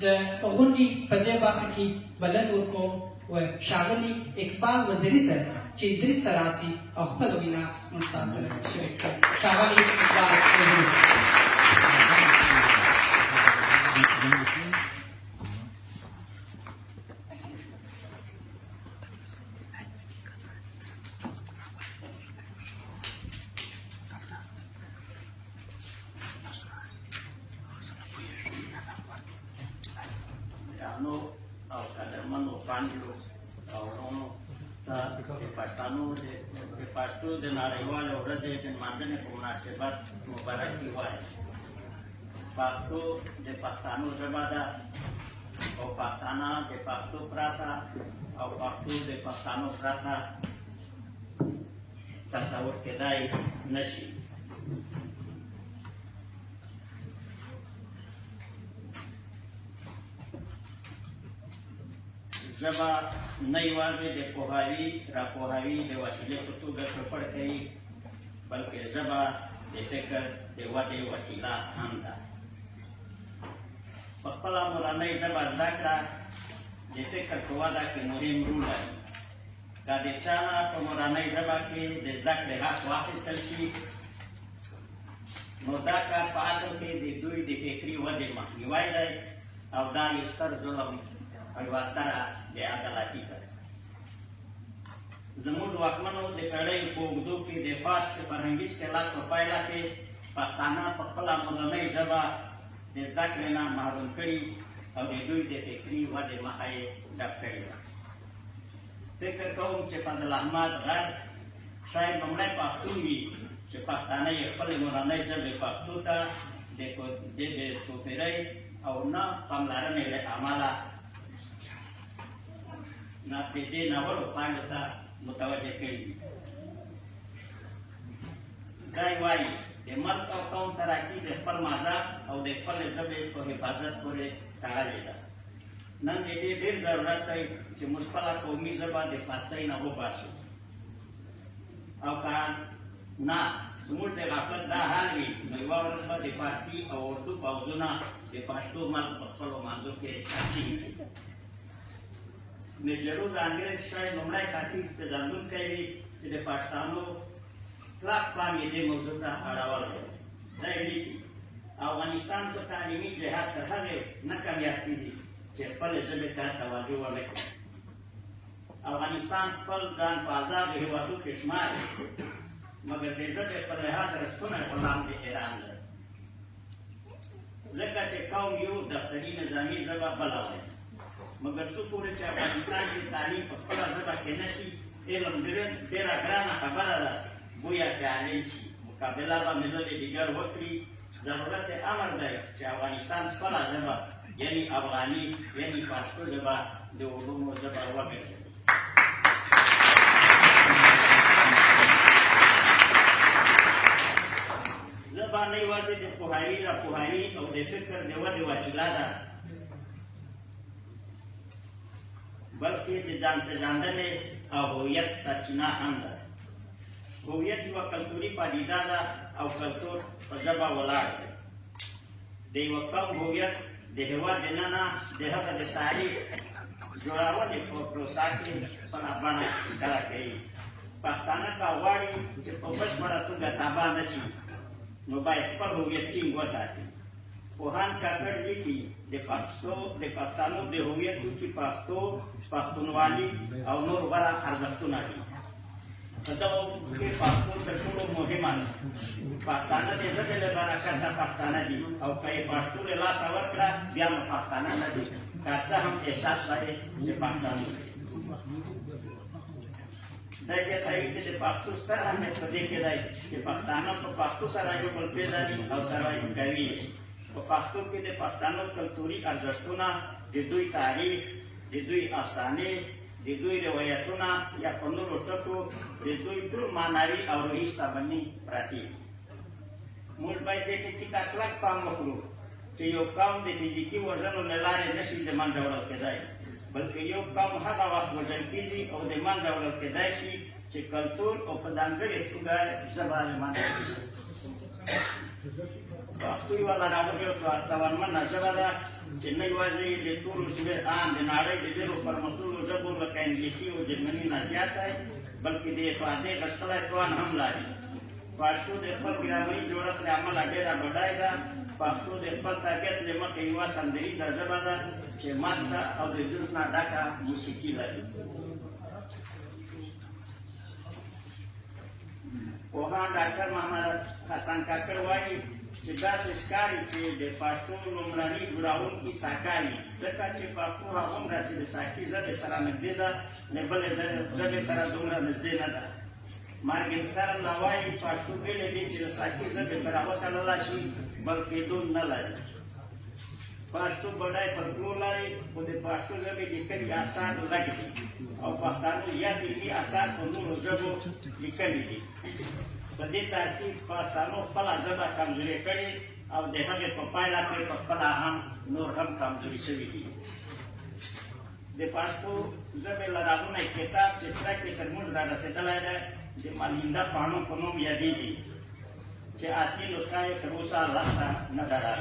د غونډې په دې برخه کې بلنه ورکوم و ښاغلي اقبال وزیري ته چې درس ته راسي او خپله وینا موږ تاسو سره شریک کړي. ښاغلي اقبال وزیري. او قدرمنو خویندو او وروڼو ته د پښتنو د پښتو د نړیوالې ورځې د لمانځنې په مناسبت مبارکي وایم. پښتو د پښتنو ژبه ده او پښتانه د پښتو پرته او پښتو د پښتنو پرته تصور کېدای نشي. ژبه نه یوازې د پوهاوي راپوهاوي د وسیلې په توګه چوپړ کوي، بلکې ژبه د فکر د ودې وسیله هم ده. په خپله مورنۍ ژبه زده کړه د فکر په وده کې مهم رول لري. که د چا نه په مورنۍ ژبه کې د زده کړې حق واخیستل شي، نو دا کار په اصل کې د دوی د فکري ودې مخنیوی دی او دا یو ستر ظلم او یوه ستره بې عدالتي ده. زموږ واکمنو د پېړیو په اوږدو کې د فارس د فرهنګي ښکېلات په پایله کې پښتانه په خپله مورنۍ ژبه د زده کړې نه محروم کړي او د دوی د فکري ودې مخه یې ډپ کړې ده. فکر کوم چې فضل احمد غر شاید لومړی پښتون وي چې پښتانه یې خپلې مورنۍ ژبې پښتو ته د توپیرۍ او نه پاملرنې له امله د دې ناوړو پایلو ته متوجه کړي دي. دی وایي د ملک او قوم ترقي د خپل مذهب او د خپلې ژبې په حفاظت پورې تړلې ده. نن د دې ډېر ضرورت دی چې موږ خپله قومي ژبه د فارسۍ نه وباسو، او که نه زموږ د غفلت دا حال وي نو یوه ورځ به د فارسي او اردو پوځونه د پښتو ملک په خپلو منځو کې تقسیم کړي. میجر انګریز شاید لومړی خطیب پېژندونکی وي چې د پښتانو کلک پام یې دې موضوع ته اړولی دی. دی لیکي افغانستان په تعلیمي جهاد تر هغې نه کامیاب کېږي چې خپلې ژبې ته توجه ونه کړي. افغانستان خپل ځان په آزادو هېوادو کې شماري، مګر د ژبې په لحاظ رسمونه غلام د ایران دی. ځکه چې قوم یو دفتري نظامي ژبه بله وایي، مګر څو پورې چې افغانستان کې تعلیم په خپله ژبه کې نه شي، علم ډېره ګرانه خبره ده، گویا چې عالم شي. مقابله به ملل دیگر وکړي. ضرورت امر دی چې افغانستان خپله ژبه یعنی افغاني یعنی پښتو ژبه د علومو ژبه وګرځوي. ژبه نه یوازې د پوهاوي راپوهاوي او د فکر د ودې وسیله ده، بلکې د ځان پېژندنې او هویت سرچینه هم ده. هویت یوه کلتوري پدیده ده او کلتور په ژبه ولاړ دی. د یوه قوم هویت د هېواد دننه د هغه د تاریخ جوړونې په پروسه کې خپله بڼه ښکاره کوي. پښتانه که غواړي چې په بشپړه توګه تباه نه شي، نو باید خپل هویت ټینګ وساتي. پوهان کاکړ لیکي د پښتنو د هویت کې پښتو، پښتونولي او نور غوره ارزښتونه دي. په دغو کې پښتو تر ټولو مهمه ده. پښتانه د ژبې له برکته پښتانه دي، او که یې پښتو له لاسه ورکړه بیا نو پښتانه نه دي، که څه هم احساس لري چې پښتانه دي. دی زیاتوي چې د پښتو ستر اهمیت په دې کې دی چې پښتانه په پښتو سره یو بل پېژني او سروایو کوي. په پښتو کې د پښتنو کلتوري ارزښتونه، د دوی تاریخ، د دوی افسانې، د دوی روایتونه یا په نورو ټکو د دوی ټول معنوي او روحي شتمني پرتې دي. موږ باید دې ته کلک پام وکړو چې یو قوم د فزیکي وژنو له لارې نشي د منځه وړل کېدای، بلکې یو قوم هغه وخت وژل کېږي او د منځه وړل کېدای شي چې کلتور او په ځانګړې توګه ژبه له منځه یوسي. Waktu iwala ragu tu tawan mana sebada jenai wajib diturun sudah di nadai di jeru permatul jabur kain gisi jenai najiatai balik di fade setelah tuan hamlari. Waktu depan piramid jodoh amal ada rabadai dah. Waktu depan target lima kewa sendiri dah sebada cemasta atau dijurus nadaka musiki lagi. Orang Dr. Muhammad Hasan Kakerwai sudah sekali de pastor nomrani guraun kisakani dekat cepaku haum dah disaki zabe sara negdeda nebel zabe sara dumra negdeda da margin sekarang lawai pastor bele di disaki zabe berawat kalalashi balkidun nalai pastor badai pergulai ode pastor zabe dikan asar lagi au pastanu ya ini asar penuh jabo dikan ini बदी ताकि पास्तानो पला जबा कमजोरी करी अब देखा के पपायला के पपला हम नूर हम कमजोरी से भी दे पास्तो जबे लराबु नहीं किताब चित्रा के सरमुन दारा से दलाय है जे मालिंदा पानो कोनो यदि दी जे असली लोसाए करोसा लाता नदरा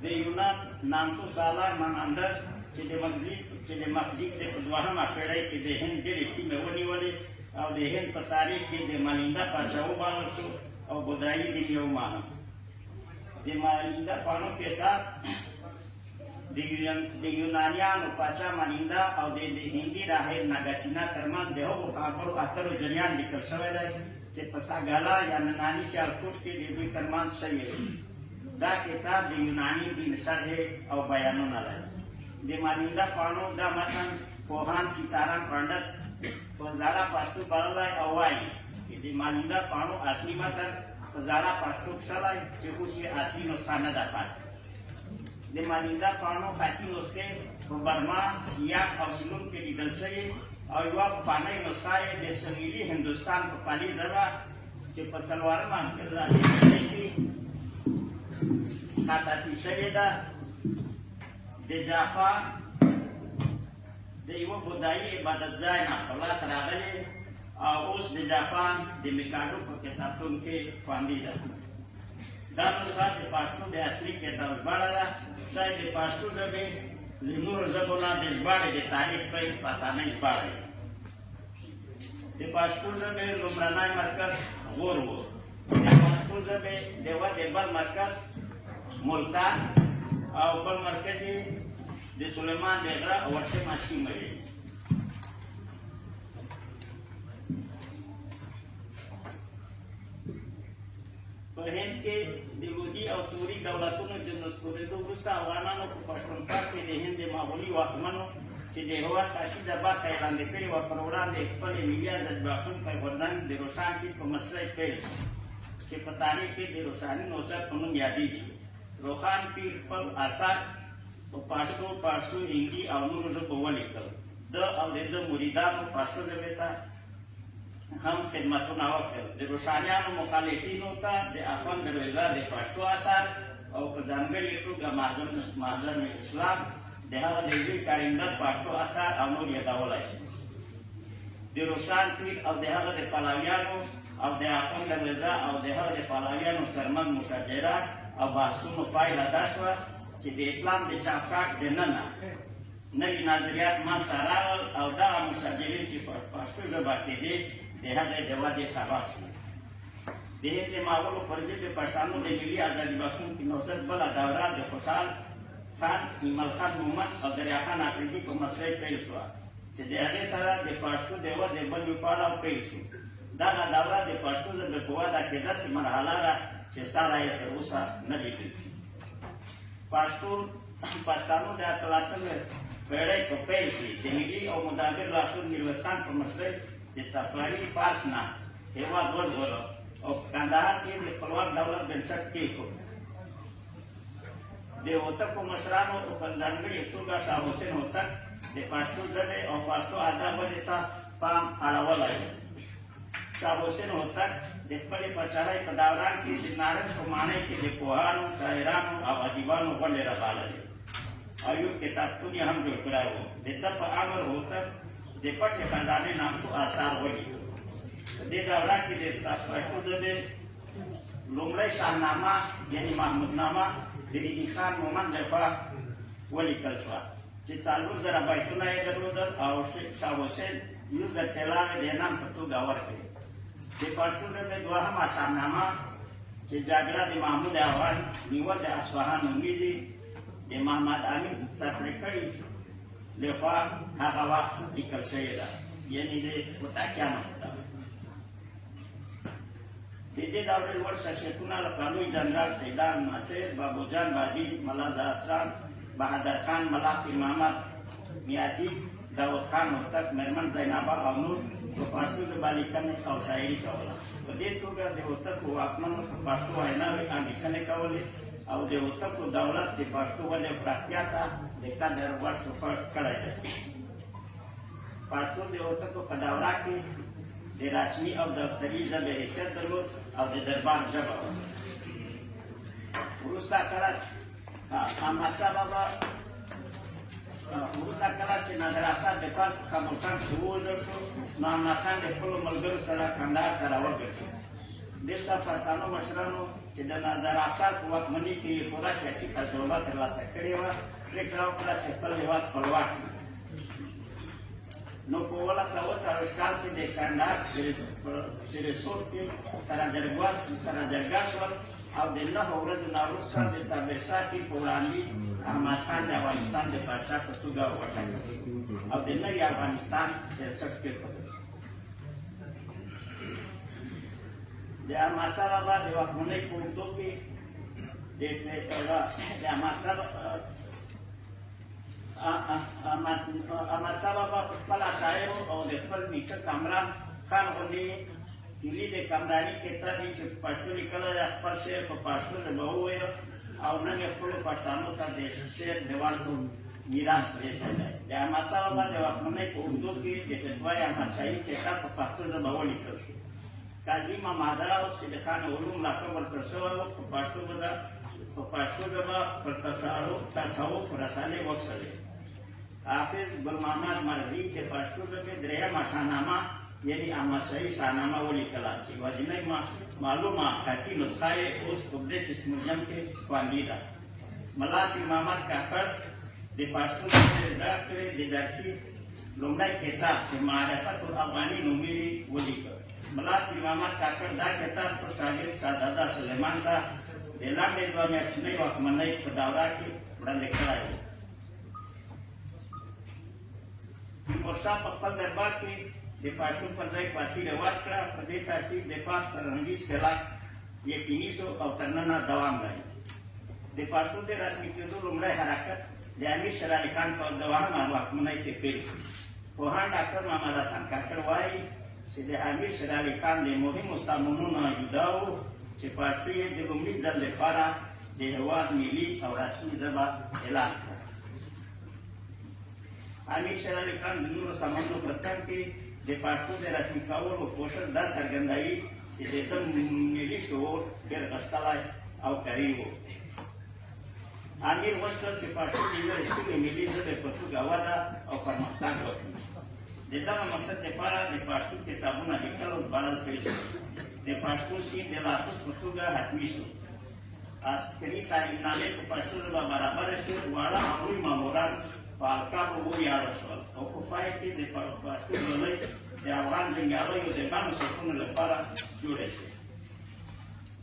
दे युना नाम तो साला मन अंदर जे मस्जिद दे द्वारा मा पेड़े के देहन जे ऋषि में वनी और देहन पतारी के दे मालिंदा पाचाओ बानो सो और बुदाई दियो मानो दे मालिंदा पानो के ता दे यूनानियान पाचा मालिंदा और दे हिंदी राहे नागासिना कर्मा देहो कापरो अतरो जरियान निकल सवेदा से पसा गाला या नानी से अलकुट के दे कर्मान सही दा के ता दे यूनानी दिन सर है और बयानो नाला दे मालिंदा पानो दा मतन पोहान सितारा पंडित Pezala pastu balai awai, jadi malinda panu asli makan pezala pastu salai, cepusi asli nostana dapat. Di malinda panu kaki noske berbarma siap ausilum ke didalsai, awal panai nostai desengili Hindustan kepali zara, cepat keluar mangkirlah ini kata tisayeda, di Java. De iwo budaya ibadat zaina kalau seragale us di Jepang di Mikado kita tun ke pandida dan usah di pastu di asli kita bala saya di pastu debe linur zabona di bala di tarik pe pasana di bala di pastu debe lumranai markas worwo di pastu debe dewa debal markas multan au bal markas di Sulaiman daerah awalnya masih meri. Perhen ke diuji ausuri daulatun jenis kode itu berusaha warna no persempat ke dehen de mahuli wakmano ke dewa kasih dapat kailan deperi waparoran de ekspal emilia dan bahkan kaiwanan de rosanti pemasrai pers ke petani ke de rosani nosa penuh jadi rohan pirpal asar pastu hindi aunu ruzo bawa nikal the aldedo muridam pastu debeta ham khidmatun awak de rosanya no mokaleti nota de afan derweza de pastu asar au kedangel itu ga mazhab Islam de ha de karindat pastu asar aunu dia dawalai de rosan pit au de ha de palawiano au de afan derweza au de ha de palawiano karman musajera au basu no pai ladaswa di Islam dicakap dengan nari nazariat masalah atau dalam musajirin cepat pastu lebat ini dia ada dewa di sabak dia itu mahu pergi ke pastanu dia jadi ada di basung kinoset bela daerah di kosal kan imalkan umat dari akan akhirnya pemasai pelsua jadi ada salah di pastu dewa di baju pada pelsu dan daerah di pastu lebih kuat akhirnya semarhalah sesalah yang terusak nari itu Pastor pastano dah kelasan berai kopelsi, jadi orang mudahkan langsung diluaskan pemasai di safari pasna, hewan dua, Kandahar ini keluar daulat dan saktiku. Di otak pemasrano ukandangri itu gak sahusin otak di pastu jadi pastu ada berita pam alawalai. Sahusin otak di pali pacarai kedaran di sinaran kemanai di puan sairan awadiban bandera balai. Ayo kita punya hamil kerawu. Di tempat amal otak di pakai kandane nam tu asar wali. Di dalam di tas pastu jadi لومړی شاهنامه یعنې محمودنامه د ریډي خان مومند لخوا ولیکل شوه چې 4000 بیتونه یې درلودل او شاه حسین یو د طلاوې د انعام په توګه ورکړې. د پښتو ژبې دوهمه شاهنامه چې جګړه د محمود اول نیول د اصفهان نومیږي د محمد امین تفریقي لخوا هغه وخت لیکل شوې ده، یعنې د هوتکیانو په دوره. د دې دورې لوړ شخصیتونه لکه لوی جنرال سیدان ناصر، بابوجان بادي، ملا زعفران، بهادر خان، ملا پیر محمد میاتی، داود خان هوتک، میرمن زینبه او نور په پښتو ژبه لیکنې او شاعري کوله. په دې توګه د هوتکو واکمنو په پښتو ویناوې لیکنې کولې او د هوتکو دولت د پښتو ودې پراختیا ته د قدر وړ سفر کړی دی. پښتو د هوتکو په دوره کې د رسمي او دفتري ژبې حیثیت درلود او د دربار ژبه وه. وروسته کله چې نادرافشار د پاس په کابلستان کې ووژل شو، نو احمد خان د خپلو ملګرو سره کندهار ته راوګرځېد. دلته پښتنو مشرانو چې د نادرافشار په واکمنۍ کې یې پوره سیاسي تجربه ترلاسه کړې وه، پرېکړه وکړه چې خپل هېواد خپلواک کړي. نو په 1940 کال کې د کندهار شیرسور کې سره جرګه شول او د 9 ورځو نه وروسته د صابرشاه کې په وړاندیز احمد خان د افغانستان د پاچا په توګه وټاکل او د نوي افغانستان بنسټ کېښود. د احمدشاه بابا د واکمنۍ په اوږدو کې د احمدشاه بابا په خپل عشایرو او د خپل نیکه کامران خان غوندې هیلې د کمراني کتاب چې په پښتو لیکلی دی خپل شعر په پښتو ژبه وویل او نن یې خپلو پښتنو ته د شعر دیوال میراث پرېښی دی. د احمدشاه بابا د واکمنۍ په اوږدو کې د فتوای احمدشاهي کتاب په پښتو ژبه ولیکل شو. قاضي محمد راو چې د خان علوم لقب ورکړل شوی و، په پښتو ژبه پر تصوف رسالې وکړلې. حافظ ګل محمد مرغي د پښتو ژبې درېیمه شاهنامه یعنې احمدشاهي شاهنامه ولیکله چې ورځنۍ معلومه خطي نسخه یې اوس په برټش میوزیم کې خوندي ده. ملا پیر محمد کاکړ د پښتو ژبې زده کړې د درسي لومړی کتاب چې معرفت الافغاني نومیږي ولیکه. ملا پیر محمد کاکړ دا کتاب پر شاګرد سعدالله سلیمان ته د لنډې 2 میاشتنۍ واکمنۍ په دوره کې وړاندې کړی و. تیمورشاه په خپل دربار کې د پښتون پر ځای پارټي رواج کړه. په دې ترتیب د پاس فرهنګي اصطلاح یقیني شو او تر ننه دوام لري. د پښتو د رسمي کېدو لومړی حرکت د امیر شېر علي خان په دوهمه واکمنۍ کې پیل شو. پوهاند ډاکټر محمد حسن کاکړ وایي چې د امیر شېر علي خان د مهمو سامانونو یودا و چې پښتو یې د لومړي ځل لپاره د هېواد ملي او رسمي ژبه اعلان کړه. امیر شېر علي خان د نورو سامانونو په ترڅ کې د پښتو د رسمي کولو کوښښ دا څرګندوي چې د ده ملي شعور ډېر غښتلی او قوي و. امیر غوښتل چې پښتو د یوې رښتینې ملي ژبې په توګه وده او پرمختګ وکړي. د دغه مقصد لپاره د پښتو کتابونه لیکل او ژباړل پیل شو. د پښتو سیم د لاسلیک په توګه حتمي شو. عسکري تعلیمنامې په پښتو ژبه برابره شوې. واړه اموي ماموران په القابو وویاړل شول او په پای کې د پښتو ډولۍ د افغان جنګیالیو د ګڼو صفونو لپاره جوړه شوه.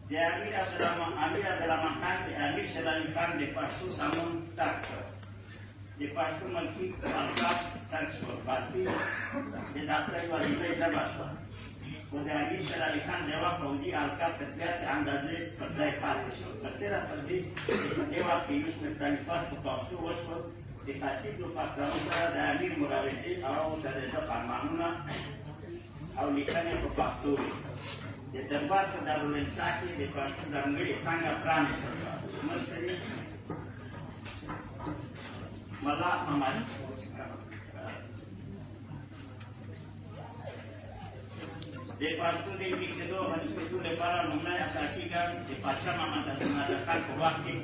د امیر عبدالرحمن خان چې امیر شېر علي خان د پښتو سامون ترک کړ. د پښتو ملکي القاب ترک شول. فارسي د داخله وظیفه ژبه شوه. خو د امیر شېر علي خان د یوه پوځي القاب په زیاتې اندازې پر ځای پاتې شول. په تېره پر دې په دې وخت کې یوسف تالیفات په پښتو وشول. د خطیبو پښتنو سره د امیر مراودې او د ده فرمانونه او لیکنې په پښتو وې. د دربار په دارالانشا کې د پښتو ځانګړې څانګه پرانېستل شوه. مشر یې ملا محمد د پښتو د علمي کېدو او هڅو لپاره لومړی اساسي ګام د پاچا محمد حسن خان په وخت کې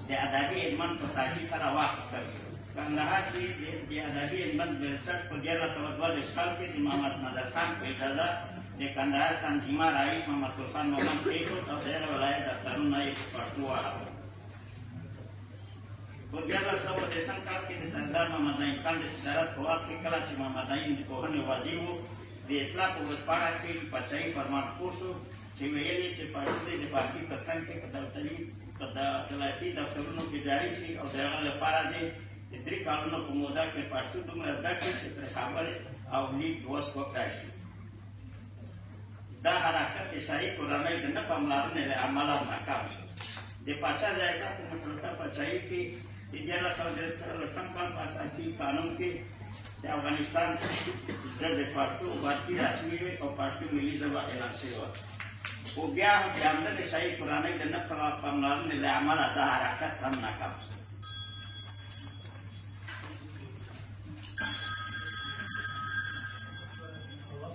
د ادبي علمن په تاسیس سره واخیستل شو. کندهار کې د ادبي علمن بنسټ په 1142 کال کې د محمد نادر خان په اجازه د د کندهار تنظیمه رئیس محمد سلطان محمد پریښود او د هغه ولایت دفترونه یې پښتو واړول. په 1930 کال کې د سردار محمد نعیم خان د صدارت په وخت کې کله چې محمد نعیم د پوهنې وزیر و، د اصلاح په بشپړه کې پاچاهي فرمان خپور شو چې ویل یې چې پښتو دې د فارسي په څنګ کې په دولتي دفترونو کې جاري شي او د هغه لپاره دې د 3 کالونو په موده کې پښتو دومره زده کړي چې پرې خبرې او لیک لوست وکړای شي. دا حرکت د شاهي کورنۍ د نه پاملرنې له امله ناکام شو. د پاچا ځایګه په مشروطه پاچاهي کې د 1913 کال په اساسي قانون کې د افغانستان ژبې پښتو فارسي رسمي وي او پښتو ملي ژبه اعلان شوې وه. خو بیا هم د همدغې شاهي کورنۍ د نه پاملرنې له امله دا حرکت هم ناکام شو.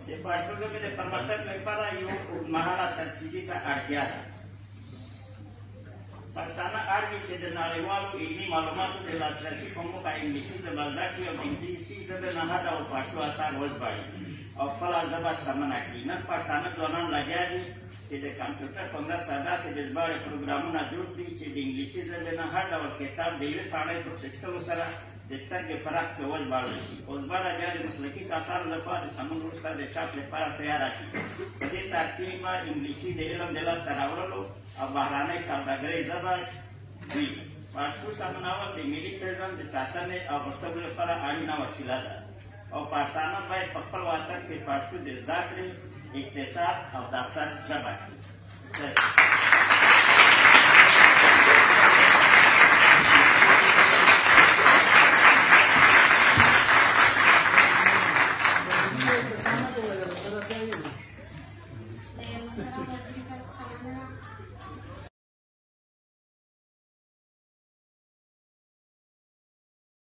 د پښتو ژبې د پرمختګ لپاره یو اوږدمهاله ستراتیژي ته اړتیا ده. پښتانه اړ دي چې د نړیوالو علمي معلوماتو د لاسرسي په موخه انګلیسي ژبه زده کړي او د انګلیسي ژبې نه هر ډول پښتو اثار وژباړي او خپله ژبه شتمنه کړي. نن پښتانه ځوانان لګیا دي چې د کمپیوټر په مرسته داسې د ژباړې پروګرامونه جوړ کړي چې د انګلیسي ژبې نه هر ډول کتاب د یوې پاڼې په اخیستلو سره د سترګې پراخ کې وژباړل شي او ژباړه بیا د مسلکي کسانو لپاره د سمون وروسته د چاپ لپاره تیاره شي. په دې ترتیب به انګلیسي د علم د لاسته راوړلو او بهرنۍ سوداګرۍ ژبه وي. پښتو سمونول د ملي پیژند د ساتنې او غښتلو لپاره اړینه وسیله ده او پښتانه باید په خپل وطن کې پښتو د زده کړې، اقتصاد او دفتر ژبه کړي. Saya